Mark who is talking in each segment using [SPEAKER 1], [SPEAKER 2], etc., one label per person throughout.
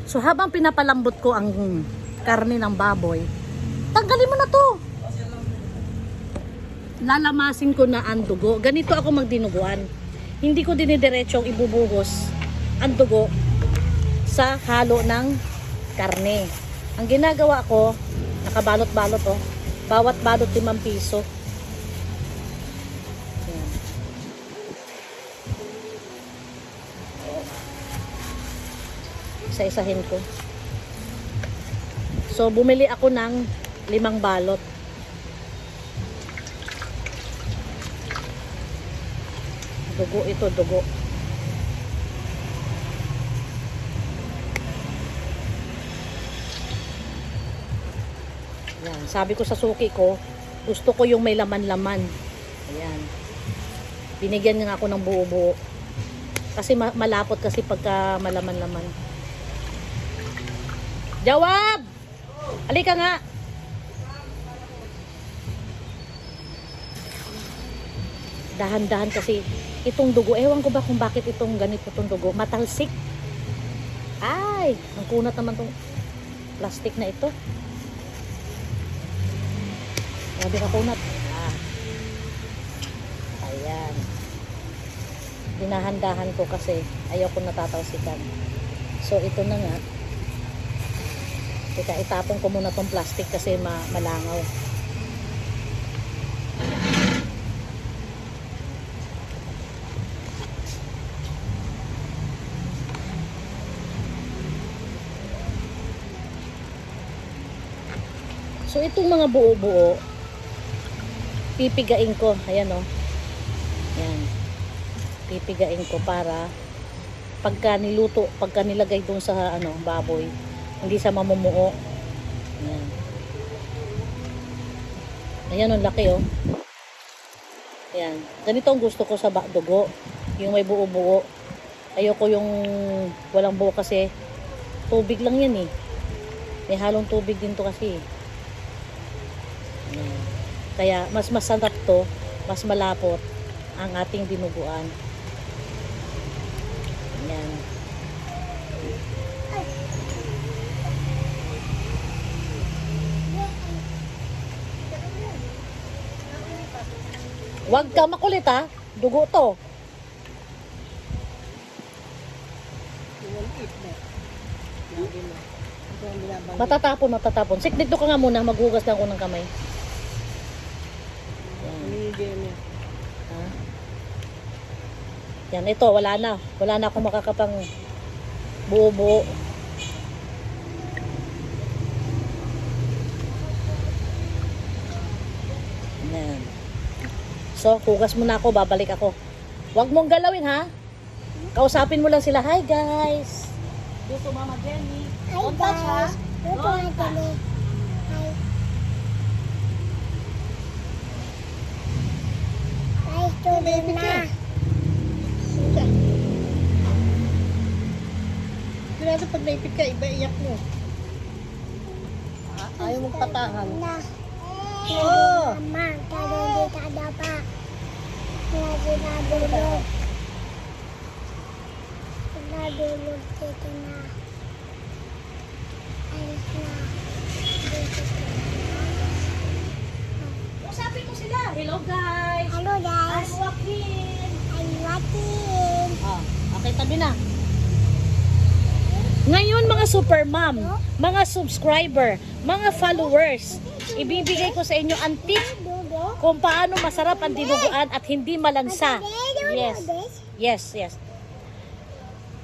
[SPEAKER 1] So habang pinapalambot ko ang karne ng baboy, tanggalin mo na to. Lalamasin ko na ang dugo. Ganito ako magdinuguan. Hindi ko dinidiretsong ibubuhos ang dugo sa halo ng karne. Ang ginagawa ko, nakabalot-balot oh. Bawat balot 5 piso. Yan. Isa-isahin ko. So bumili ako ng 5 balot. Dugo ito, dugo. Yan. Sabi ko sa suki ko, gusto ko yung may laman-laman. Ayan. Binigyan niya ako ng buo-buo. Kasi malapot kasi pagka malaman-laman. Jawab! Halika nga! Dahan-dahan kasi itong dugo, ewan ko ba kung bakit itong ganito itong dugo, matalsik. Ay, ang kunat naman itong plastic na ito. Grabe ka kunat. Ayan. Dinahan-dahan ko kasi ayaw ko natatalsikan. So ito na nga. Teka, itapon ko muna itong plastic kasi malangaw. So itong mga buo-buo, pipigain ko. Ayan oh. Ayan. Pipigain ko para pagka niluto, pagka nilagay doon sa baboy, hindi sa mamumuo. Ayan. Ayan ang laki oh. Ayan. Ganito ang gusto ko sa dugo. Yung may buo-buo. Ayoko yung walang buo kasi tubig lang yan eh. May halong tubig din to kasi eh. Kaya mas masarap to, mas malapot ang ating dinuguan. Ayan. Huwag ka makulit ha, dugo to. Matatapon. Sik, dito ka nga muna, maghugas lang ako ng kamay. Yan, ito, wala na akong makakapang buo-buo. Yan. So, hugas muna ako, babalik ako. Huwag mong galawin ha. Kausapin mo lang sila. Hi guys. Dito Mama Jenny.
[SPEAKER 2] Hi guys. Dito Mama Jenny. Hi. Hi, na.
[SPEAKER 3] Sigurado pag naipit ka, iba iyak mo. Ayaw mong patahan.
[SPEAKER 2] Oh! Mama, hindi ka dapat. Nadulog. Nadulog dito na. Ayos na.
[SPEAKER 1] Usapin mo sila. Hello guys.
[SPEAKER 2] Hello guys.
[SPEAKER 1] I'm walking.
[SPEAKER 2] Oh,
[SPEAKER 1] Okay, tabi na. Ngayon mga super mom, mga subscriber, mga followers, ibibigay ko sa inyo ang tip kung paano masarap ang dinuguan at hindi malansa. Yes.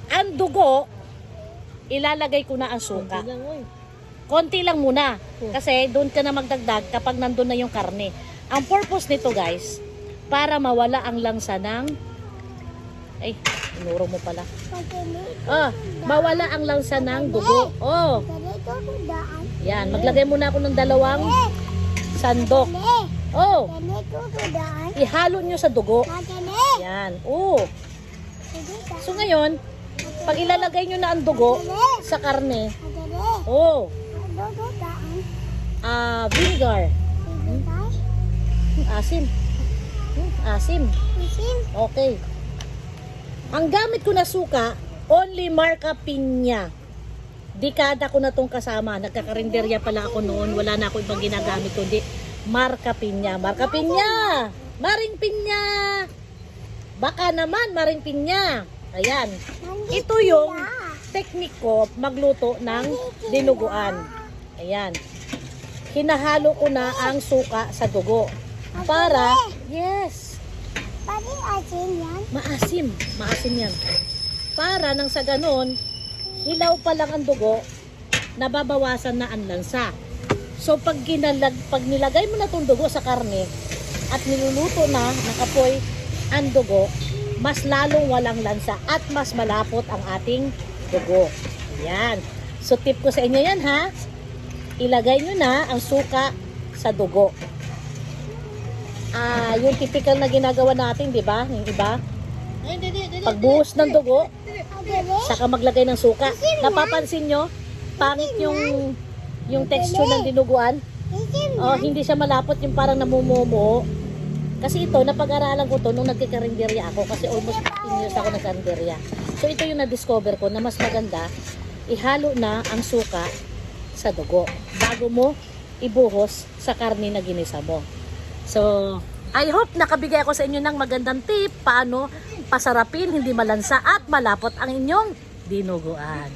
[SPEAKER 1] Ang dugo, ilalagay ko na ang suka. Konti lang muna. Kasi doon ka na magdagdag kapag nandun na yung karne. Ang purpose nito guys, para mawala ang langsa ng... Ay, inuro mo pala. Mawala ang langsa ng dugo. Oh. Yan, maglagay muna ako ng 2 sandok. Oh. Ihalo nyo sa dugo. Yan. Oh. So ngayon, pag ilalagay nyo na ang dugo sa karne, oh. Vinegar. Asim. Asim. Okay. Ang gamit ko na suka, only Marca Piña. Dekada ko na tong kasama. Nagkakarinderya pala ako noon. Wala na ako ibang ginagamit kundi Marca Piña. Marca Piña! Maring Piña! Baka naman Maring Piña. Ayan. Ito yung technique ko magluto ng dinuguan. Ayan. Hinahalo ko na ang suka sa dugo. Para, yes,
[SPEAKER 2] Pati asin yan.
[SPEAKER 1] maasim. Maasim yan. Para nang sa ganon, hilaw pa lang ang dugo, nababawasan na ang lansa. So pag nilagay mo na itong dugo sa karne at niluluto na, nakapoy ang dugo, mas lalong walang lansa at mas malapot ang ating dugo. Yan. So tip ko sa inyo yan ha. Ilagay nyo na ang suka sa dugo. Yung typical na ginagawa natin, di ba? Yung iba,
[SPEAKER 3] Ay, dali.
[SPEAKER 1] pagbuhos ng dugo,
[SPEAKER 2] Dali.
[SPEAKER 1] saka maglagay ng suka. Napapansin nyo, pangit yung texture ng dinuguan.
[SPEAKER 2] Isim.
[SPEAKER 1] Oh, hindi siya malapot, yung parang namumumo. Kasi ito, napag-aralan ko to nung nagkikarinderya ako kasi almost 15 years ako nagkarinderya. So ito yung na-discover ko na mas maganda, ihalo na ang suka sa dugo bago mo ibuhos sa karne na ginisa mo. So, I hope nakabigay ako sa inyo ng magandang tip paano pasarapin, hindi malansa at malapot ang inyong dinuguan.